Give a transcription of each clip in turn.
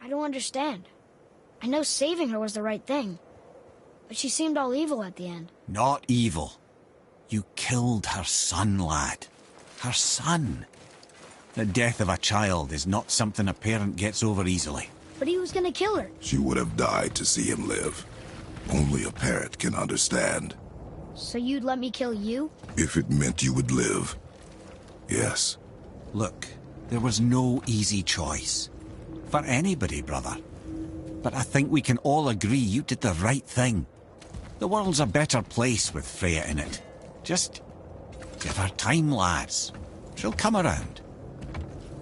don't understand. I know saving her was the right thing, but she seemed all evil at the end. Not evil. You killed her son, lad. Her son. The death of a child is not something a parent gets over easily. But he was gonna kill her. She would have died to see him live. Only a parent can understand. So you'd let me kill you? If it meant you would live. Yes. Look, there was no easy choice. For anybody, brother. But I think we can all agree you did the right thing. The world's a better place with Freya in it. Just give her time, lads. She'll come around.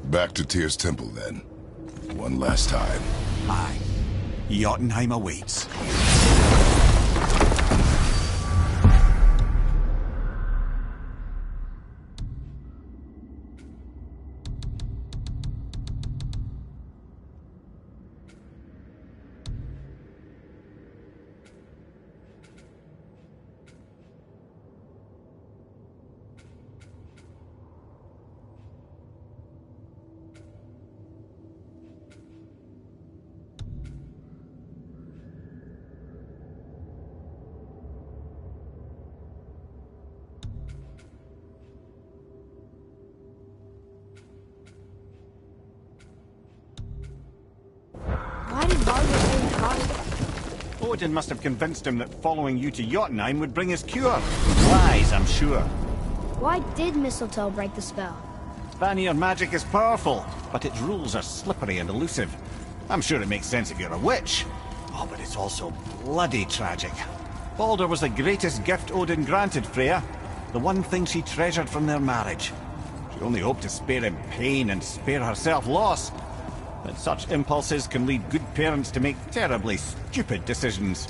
Back to Tyr's temple, then. One last time. Aye. Jotunheim awaits. Why did Baldur say he caused it? Odin must have convinced him that following you to Jotunheim would bring his cure. Lies, I'm sure. Why did mistletoe break the spell? Vanir magic is powerful, but its rules are slippery and elusive. I'm sure it makes sense if you're a witch. Oh, but it's also bloody tragic. Baldur was the greatest gift Odin granted Freya. The one thing she treasured from their marriage. She only hoped to spare him pain and spare herself loss. But such impulses can lead good parents to make terribly stupid decisions.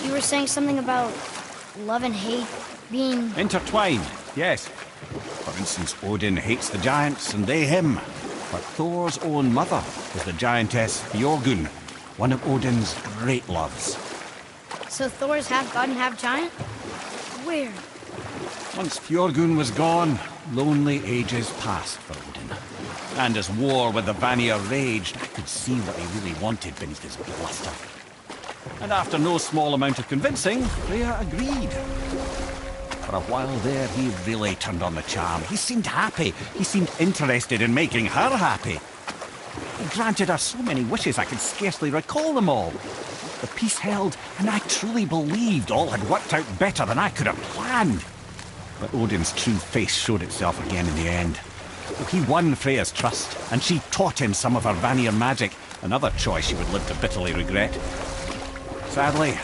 You were saying something about love and hate being... Intertwined, yes. For instance, Odin hates the giants and they him. But Thor's own mother is the giantess Fjorgun, one of Odin's great loves. So Thor's half god and half giant? Weird. Once Fjorgun was gone, lonely ages passed for Odin. And as war with the Vanir raged, I could see what he really wanted beneath his bluster. And after no small amount of convincing, Freya agreed. For a while there, he really turned on the charm. He seemed happy. He seemed interested in making her happy. He granted her so many wishes I could scarcely recall them all. The peace held, and I truly believed all had worked out better than I could have planned. But Odin's true face showed itself again in the end. He won Freya's trust, and she taught him some of her Vanir magic, another choice she would live to bitterly regret. Sadly,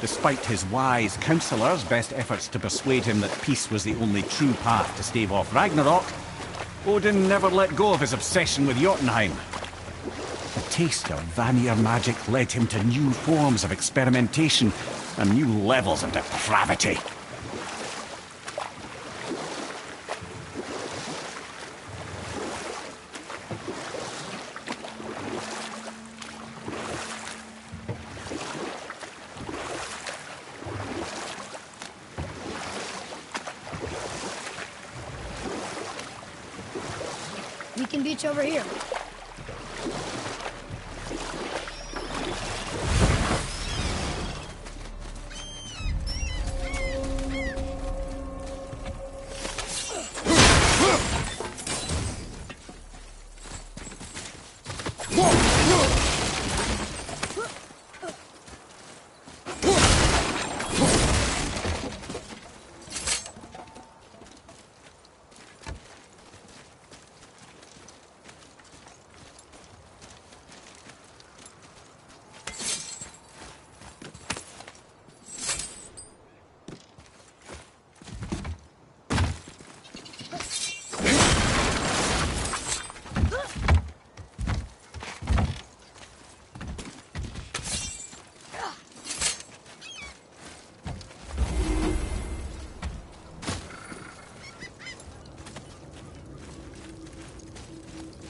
despite his wise counsellors' best efforts to persuade him that peace was the only true path to stave off Ragnarok, Odin never let go of his obsession with Jotunheim. The taste of Vanir magic led him to new forms of experimentation and new levels of depravity. We can beach over here.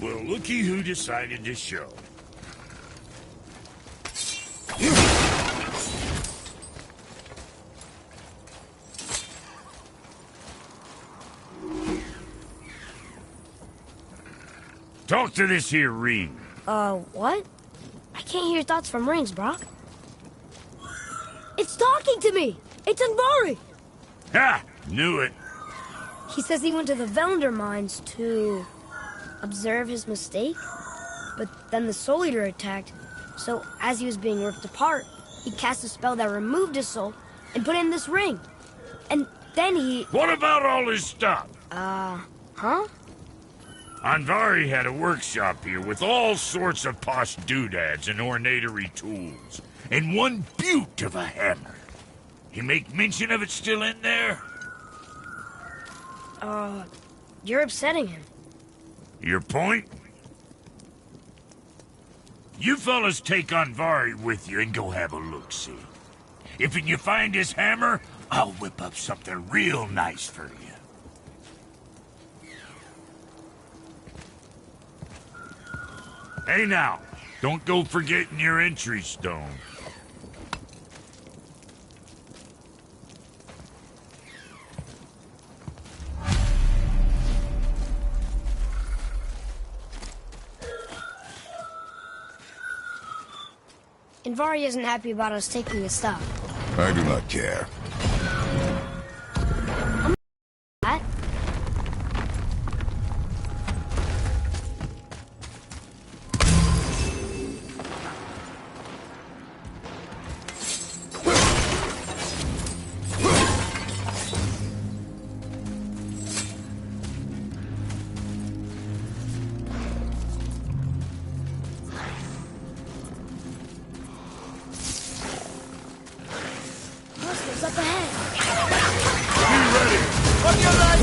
Well, looky who decided to show. Talk to this here ring. What? I can't hear thoughts from rings, Brock. It's talking to me! It's Anvari! Ha! Knew it. He says he went to the Velander mines to observe his mistake, but then the Soul Eater attacked, so as he was being ripped apart, he cast a spell that removed his soul and put in this ring. And then he... What about all his stuff? Huh? Anvari had a workshop here with all sorts of posh doodads and ornatory tools, and one beaut of a hammer. You make mention of it still in there? You're upsetting him. Your point? You fellas take Anvari with you and go have a look-see. If you find his hammer, I'll whip up something real nice for you. Hey now, don't go forgetting your entry stone. Anvari isn't happy about us taking his stuff. I do not care. What? What's up ahead? Be ready! On your left!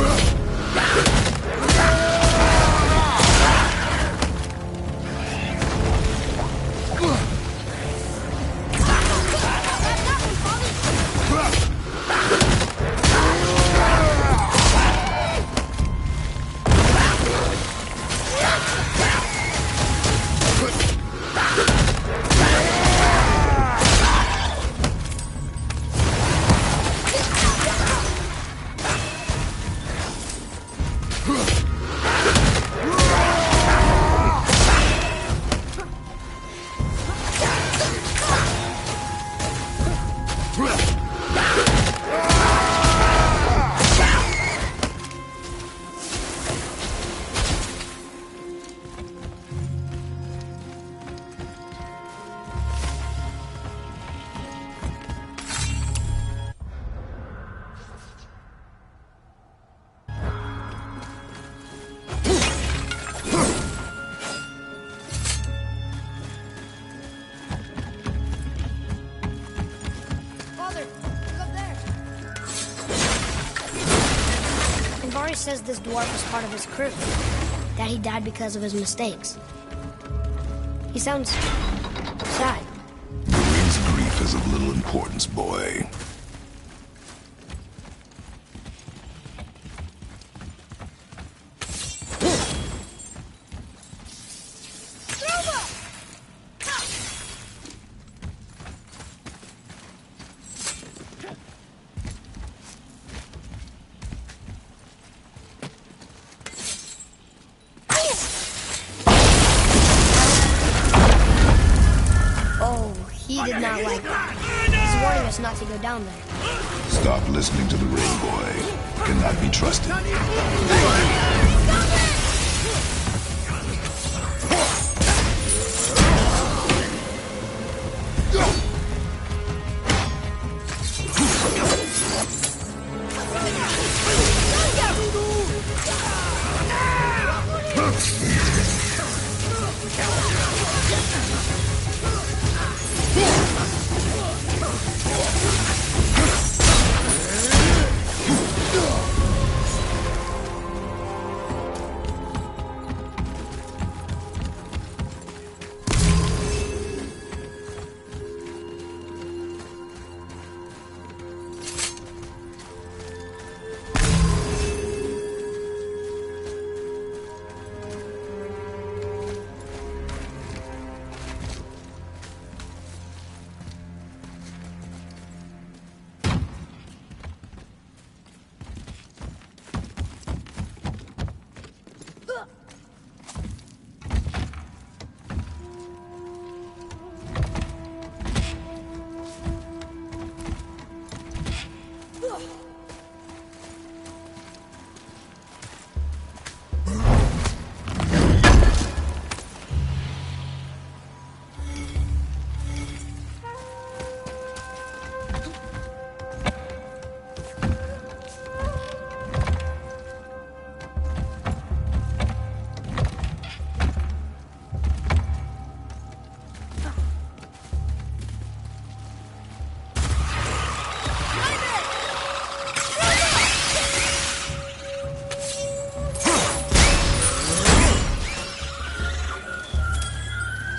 Anvari says this dwarf was part of his crew, that he died because of his mistakes. He sounds sad. His grief is of little importance, boy. He did not like that. He's warning us not to go down there. Stop listening to the ring, boy. Cannot be trusted.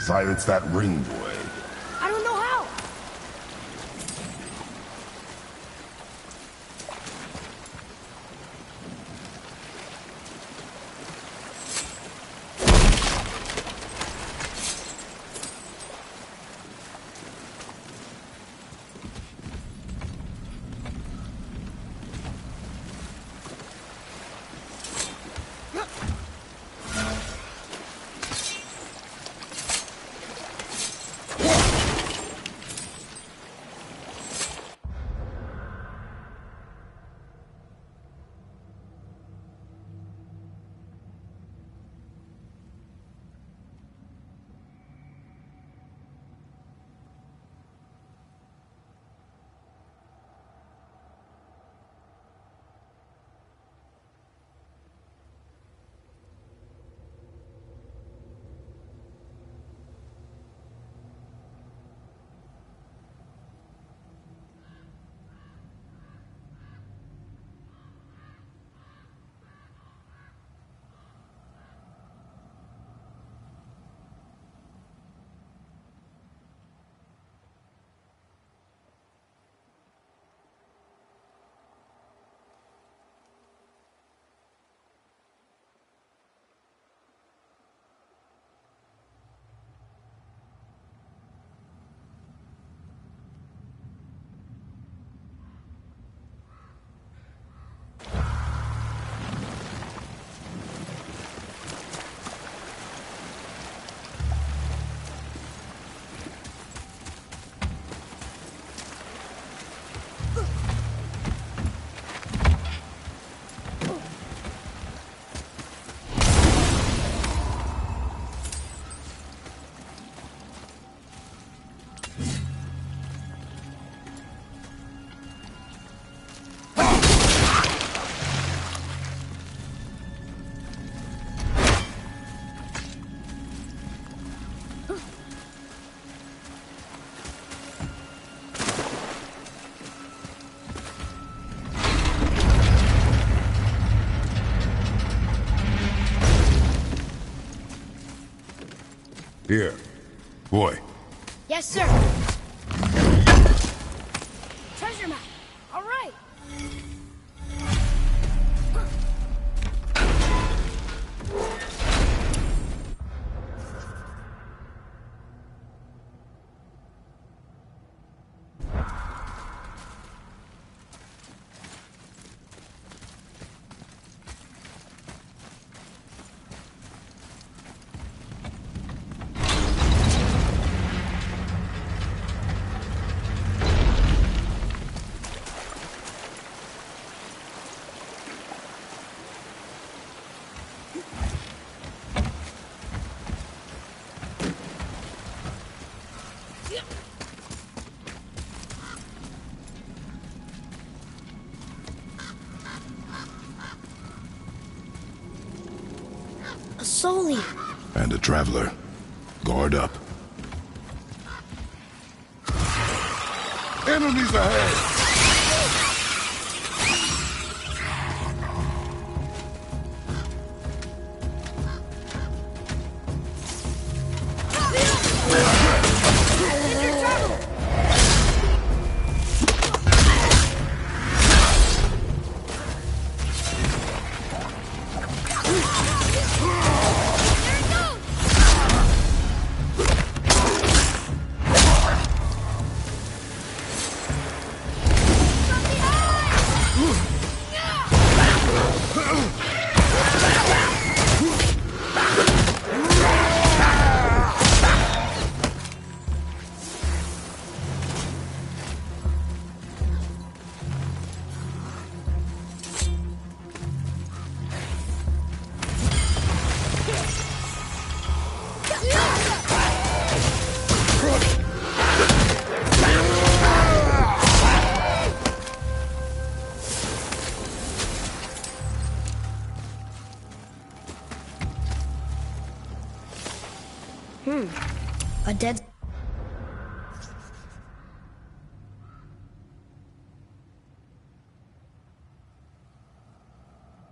Silence that ring, boy. I don't know how. Here. Boy. Yes, sir. Treasure map. All right. A soul eater. And a traveler. Guard up. Enemies ahead! A dead...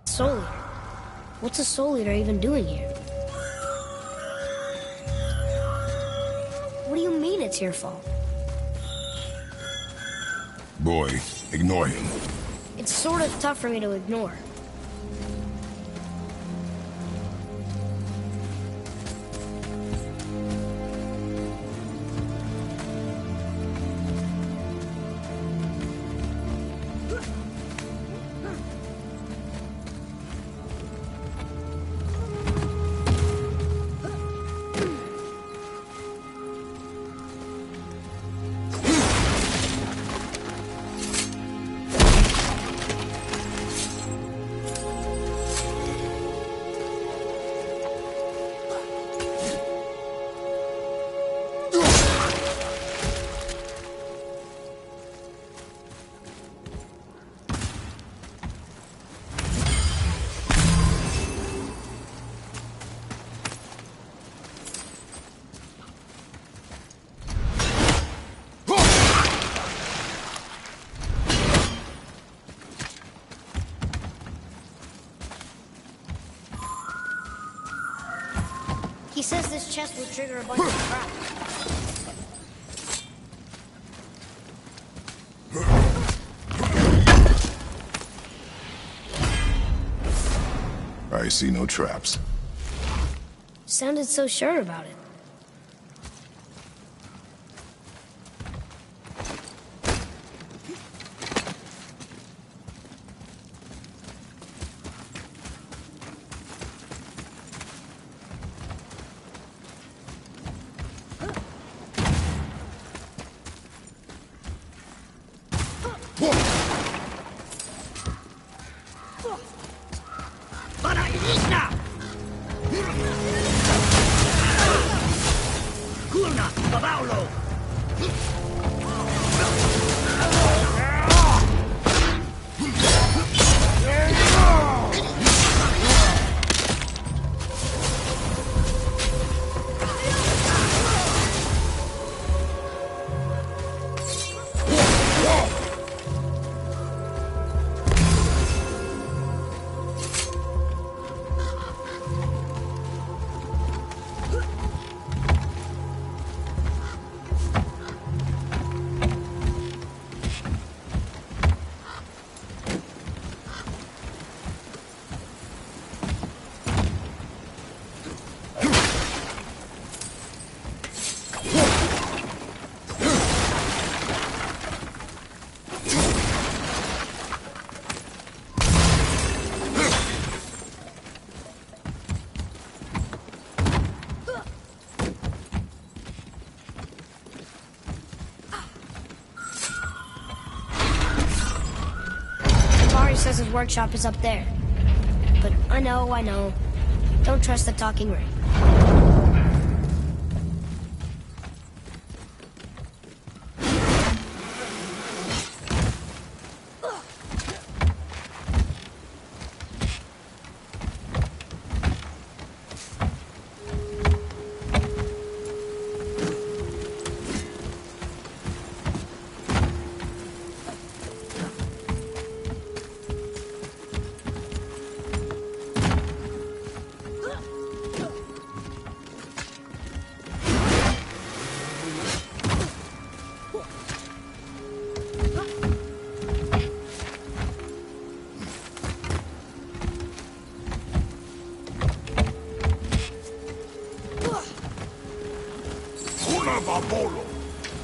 Soul Eater. What's a Soul Eater even doing here? it's your fault. Boy, ignore him. It's sort of tough for me to ignore. He says this chest will trigger a bunch of traps. I see no traps. Sounded so sure about it. Says his workshop is up there. But I know. Don't trust the talking ring.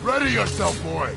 Ready yourself, boy!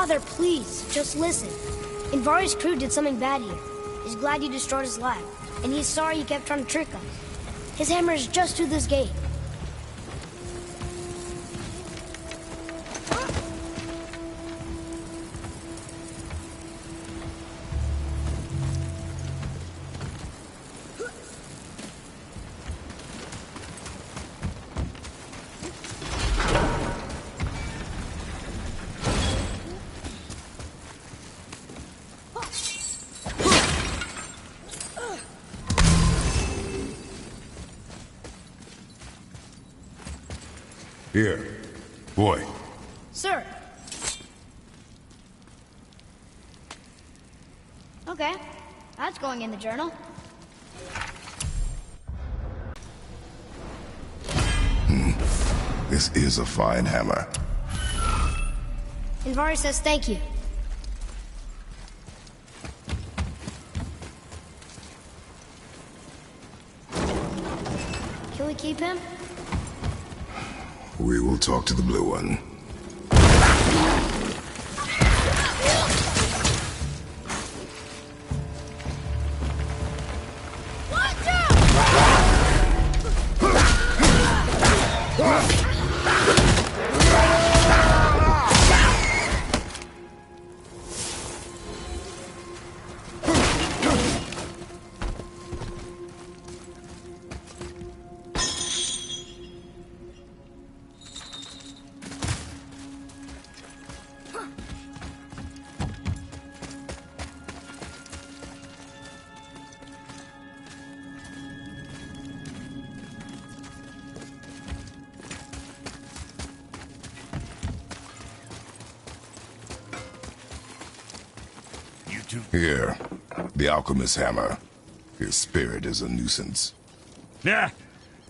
Father, please, just listen. Invari's crew did something bad here. He's glad you destroyed his lab, and he's sorry you kept trying to trick us. His hammer is just through this gate. Here. Boy. Sir. Okay, that's going in the journal. This is a fine hammer. Invari says thank you. Can we keep him? We will talk to the blue one. Watch out! Here, the alchemist's hammer. His spirit is a nuisance. Nah,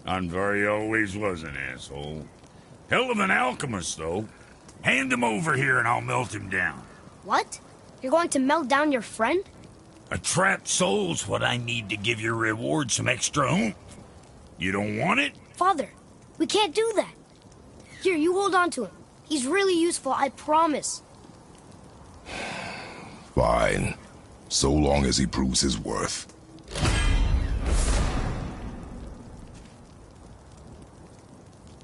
Anvari always was an asshole. Hell of an alchemist, though. Hand him over here and I'll melt him down. What? You're going to melt down your friend? A trapped soul's what I need to give your reward some extra oomph. You don't want it? Father, we can't do that. Here, you hold on to him. He's really useful, I promise. Fine. So long as he proves his worth.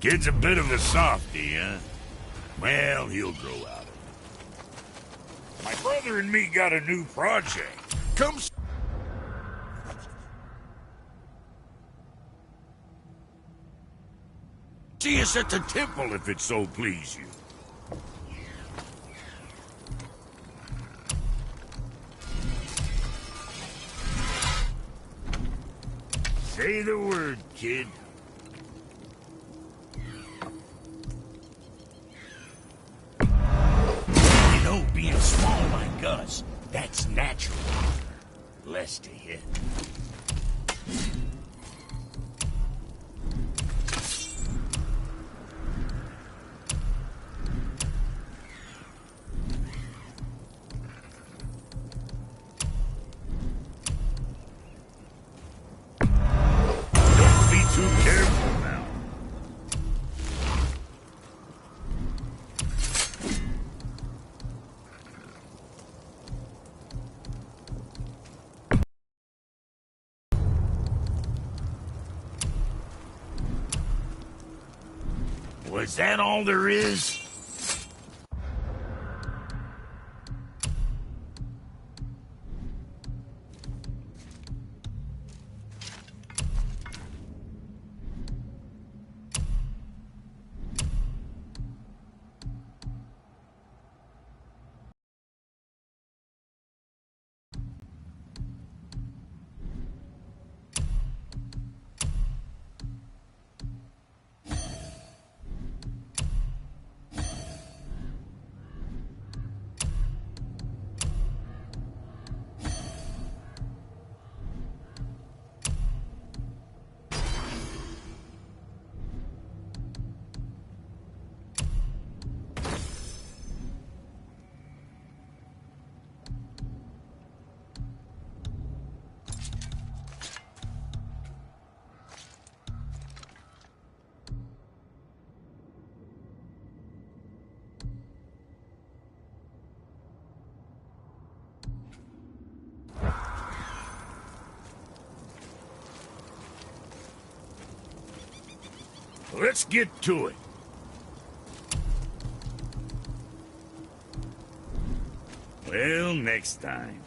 Kid's a bit of a softie, huh? Well, he'll grow out of it. My brother and me got a new project. Come see us at the temple if it so please you. Say the word, kid. You know, being small like us, that's natural. Less to hit. Too careful now. Was that all there is? Let's get to it. Well, next time.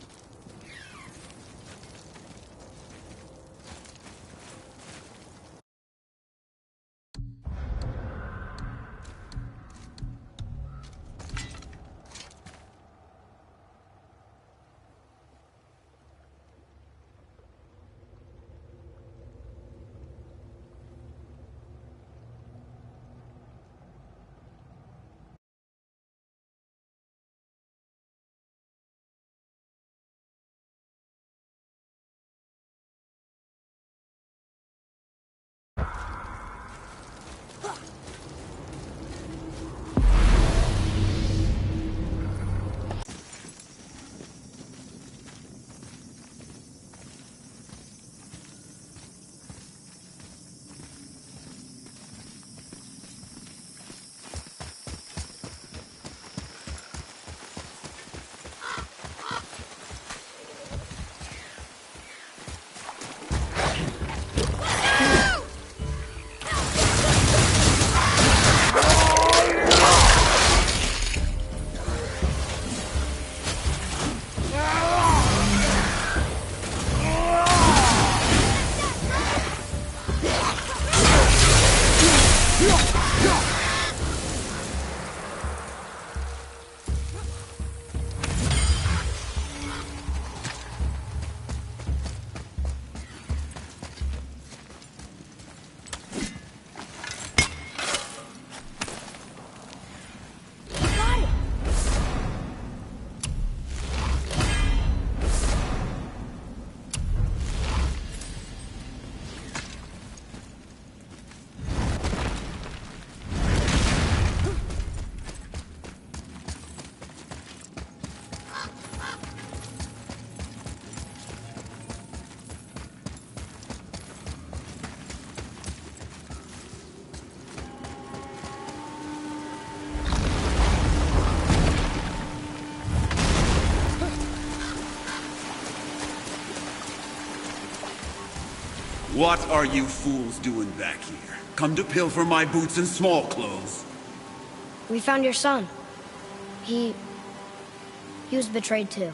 What are you fools doing back here? Come to pilfer my boots and small clothes. We found your son. He was betrayed too.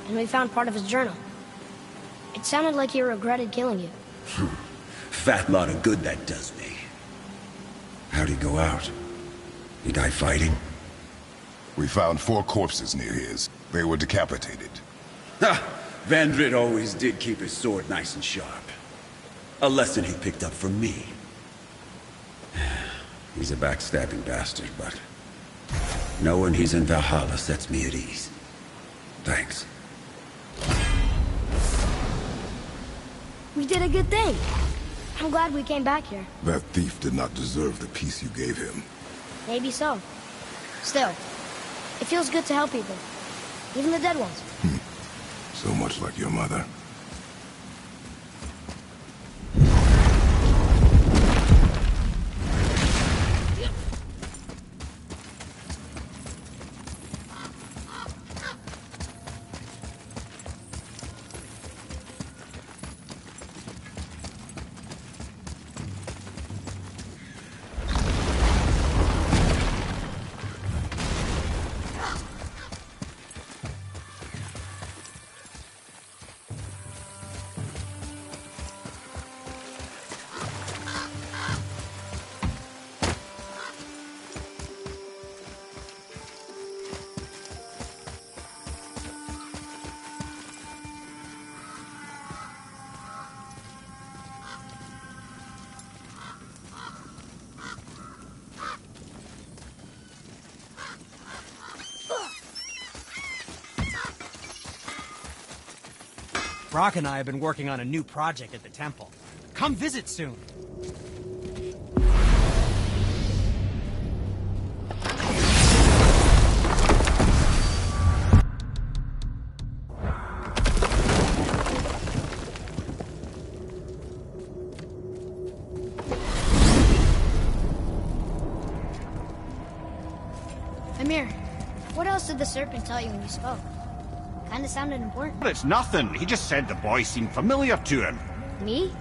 And we found part of his journal. It sounded like he regretted killing you. Fat lot of good that does me. How'd he go out? He die fighting? We found 4 corpses near his. They were decapitated. Ha! Vandrit always did keep his sword nice and sharp. A lesson he picked up from me. He's a backstabbing bastard, but knowing he's in Valhalla sets me at ease. Thanks. We did a good thing. I'm glad we came back here. That thief did not deserve the peace you gave him. Maybe so. Still, it feels good to help people. Even the dead ones. So much like your mother. Brock and I have been working on a new project at the temple. Come visit soon. Amir, what else did the serpent tell you when you spoke? Kinda sounded important. But it's nothing. He just said the boy seemed familiar to him. Me?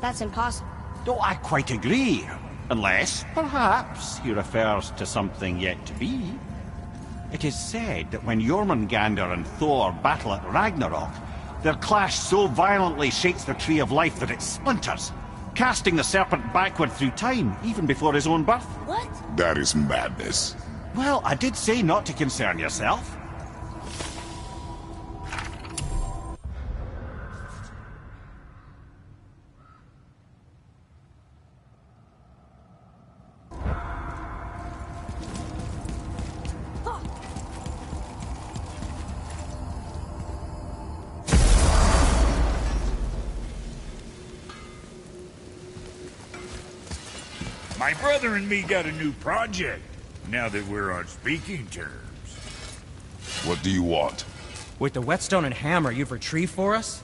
That's impossible. Oh, I quite agree. Unless, perhaps, he refers to something yet to be. It is said that when Jormungandr and Thor battle at Ragnarok, their clash so violently shakes the Tree of Life that it splinters, casting the serpent backward through time, even before his own birth. What? That is madness. Well, I did say not to concern yourself. My brother and me got a new project, now that we're on speaking terms. What do you want? With the whetstone and hammer you've retrieved for us,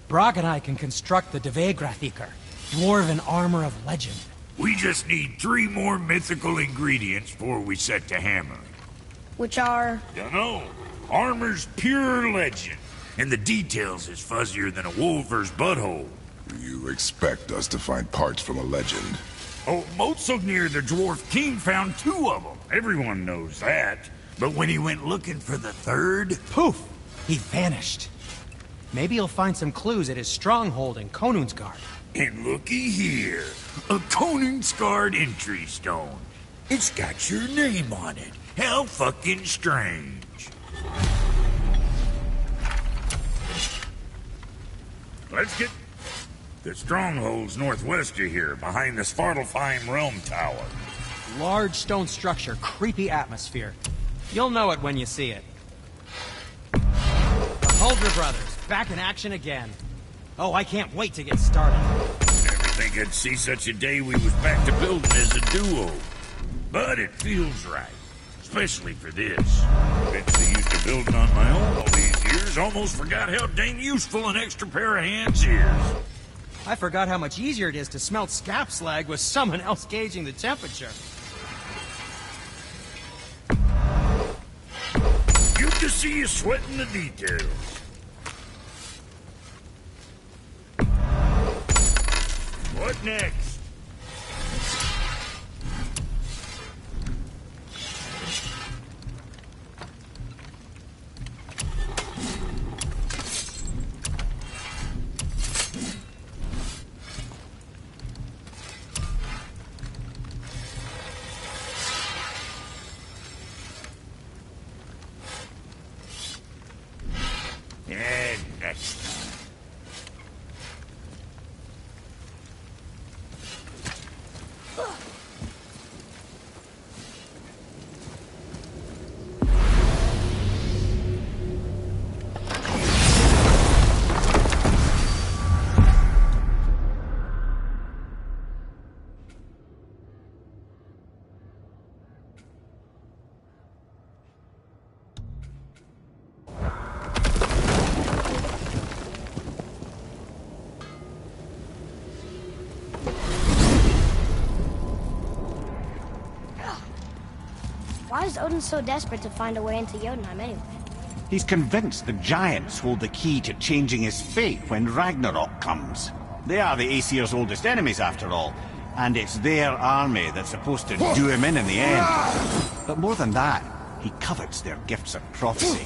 Brog and I can construct the Dvegrathikr, dwarven armor of legend. We just need 3 more mythical ingredients before we set to hammer. Which are... Dunno. Armor's pure legend, and the details is fuzzier than a wolver's butthole. You expect us to find parts from a legend? Oh, Motsognir the Dwarf King found 2 of them. Everyone knows that. But when he went looking for the 3rd... Poof! He vanished. Maybe he'll find some clues at his stronghold in Konungsgard. And looky here. A Konungsgard entry stone. It's got your name on it. How fucking strange. Let's get... The stronghold's northwest of here, behind the Svartalfheim Realm Tower. Large stone structure, creepy atmosphere. You'll know it when you see it. The Huldra brothers, back in action again. Oh, I can't wait to get started. Never think I'd see such a day we was back to building as a duo. But it feels right. Especially for this. Been so used to building on my own all these years, almost forgot how dang useful an extra pair of hands is. I forgot how much easier it is to smelt scap slag with someone else gauging the temperature. Good to see you sweating the details. What next? And next time. Why is Odin so desperate to find a way into Jotunheim anyway? He's convinced the giants hold the key to changing his fate when Ragnarok comes. They are the Aesir's oldest enemies, after all, and it's their army that's supposed to do him in the end. But more than that, he covets their gifts of prophecy.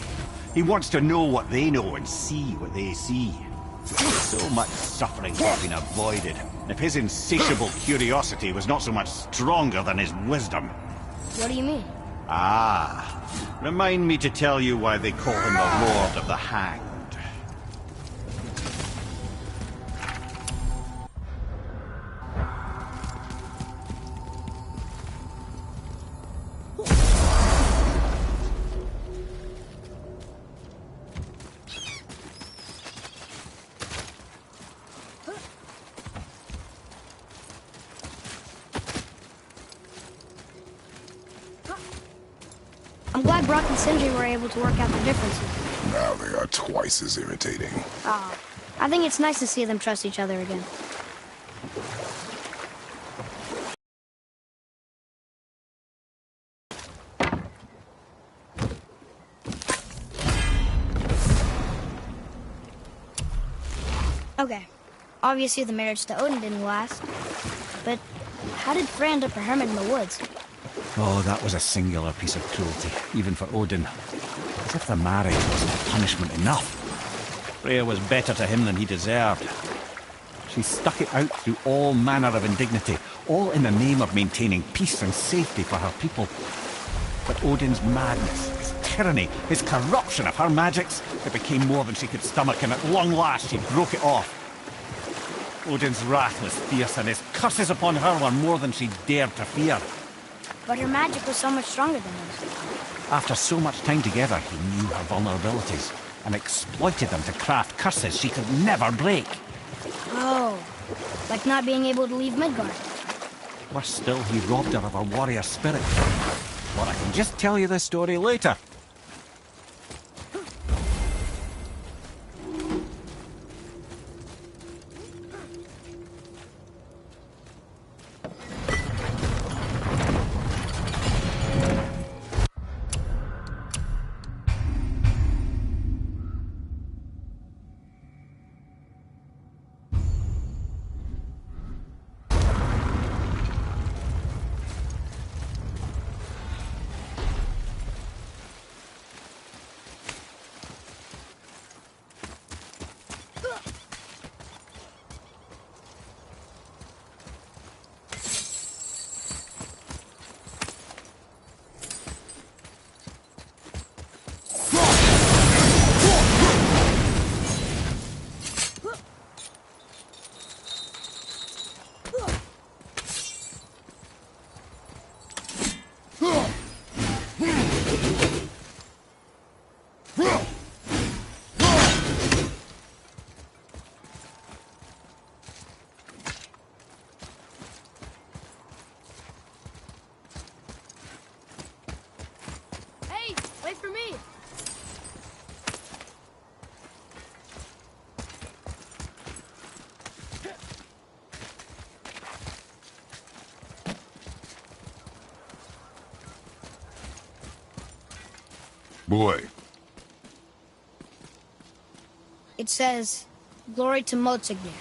He wants to know what they know and see what they see. So much suffering has been avoided if his insatiable curiosity was not so much stronger than his wisdom. What do you mean? Ah, remind me to tell you why they call him the Lord of the Hanged. I'm glad Brock and Sindri were able to work out the differences. Now they are twice as irritating. I think it's nice to see them trust each other again. Okay, Obviously, the marriage to Odin didn't last. But how did Frey end up a hermit in the woods? Oh, that was a singular piece of cruelty, even for Odin. As if the marriage wasn't punishment enough. Freya was better to him than he deserved. She stuck it out through all manner of indignity, all in the name of maintaining peace and safety for her people. But Odin's madness, his tyranny, his corruption of her magics, it became more than she could stomach, and at long last she broke it off. Odin's wrath was fierce, and his curses upon her were more than she dared to fear. But her magic was so much stronger than his. After so much time together, he knew her vulnerabilities, and exploited them to craft curses she could never break. Oh, like not being able to leave Midgard. Worse still, he robbed her of her warrior spirit. But I can just tell you this story later. Wait for me! Boy. It says, "Glory to Motsignir,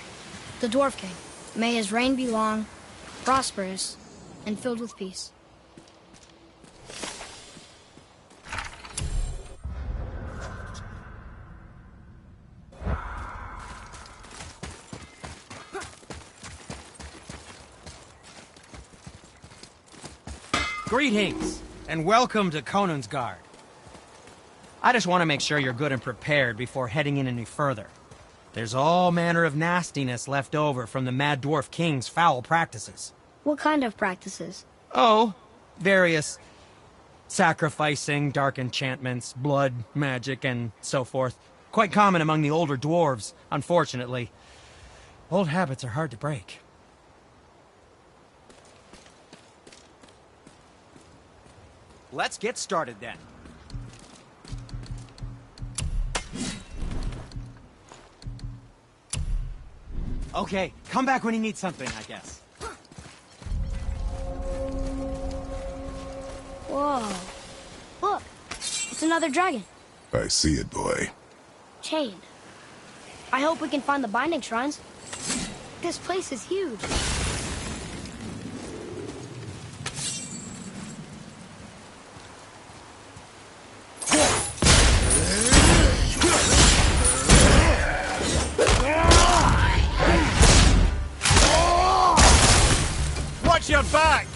the Dwarf King. May his reign be long, prosperous, and filled with peace." Greetings, and welcome to Konungsgard. I just want to make sure you're good and prepared before heading in any further. There's all manner of nastiness left over from the Mad Dwarf King's foul practices. What kind of practices? Oh, various sacrificing, dark enchantments, blood, magic, and so forth. Quite common among the older dwarves, unfortunately. Old habits are hard to break. Let's get started then. Okay, come back when you need something, I guess. Whoa. Look, it's another dragon. I see it, boy. Chained. I hope we can find the binding shrines. This place is huge. Watch your back!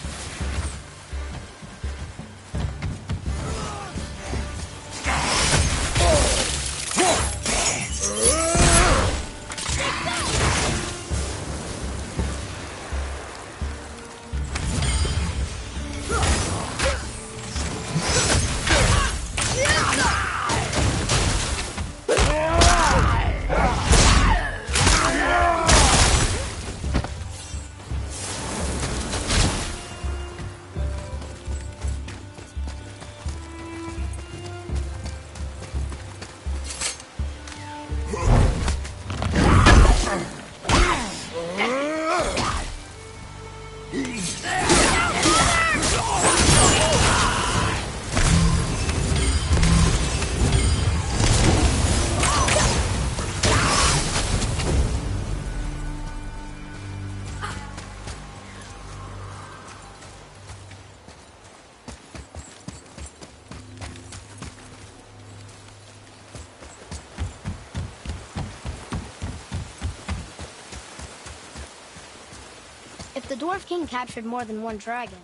If the Dwarf King captured more than one dragon,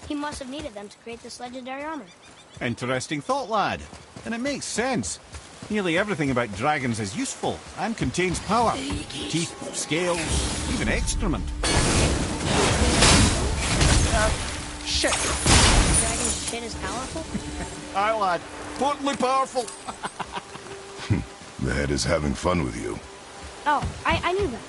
he must have needed them to create this legendary armor. Interesting thought, lad. And it makes sense. Nearly everything about dragons is useful and contains power. Teeth, scales, even excrement. Shit! Dragon's shit is powerful? Aye, lad. Totally powerful. The head is having fun with you. Oh, I knew that.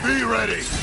Be ready!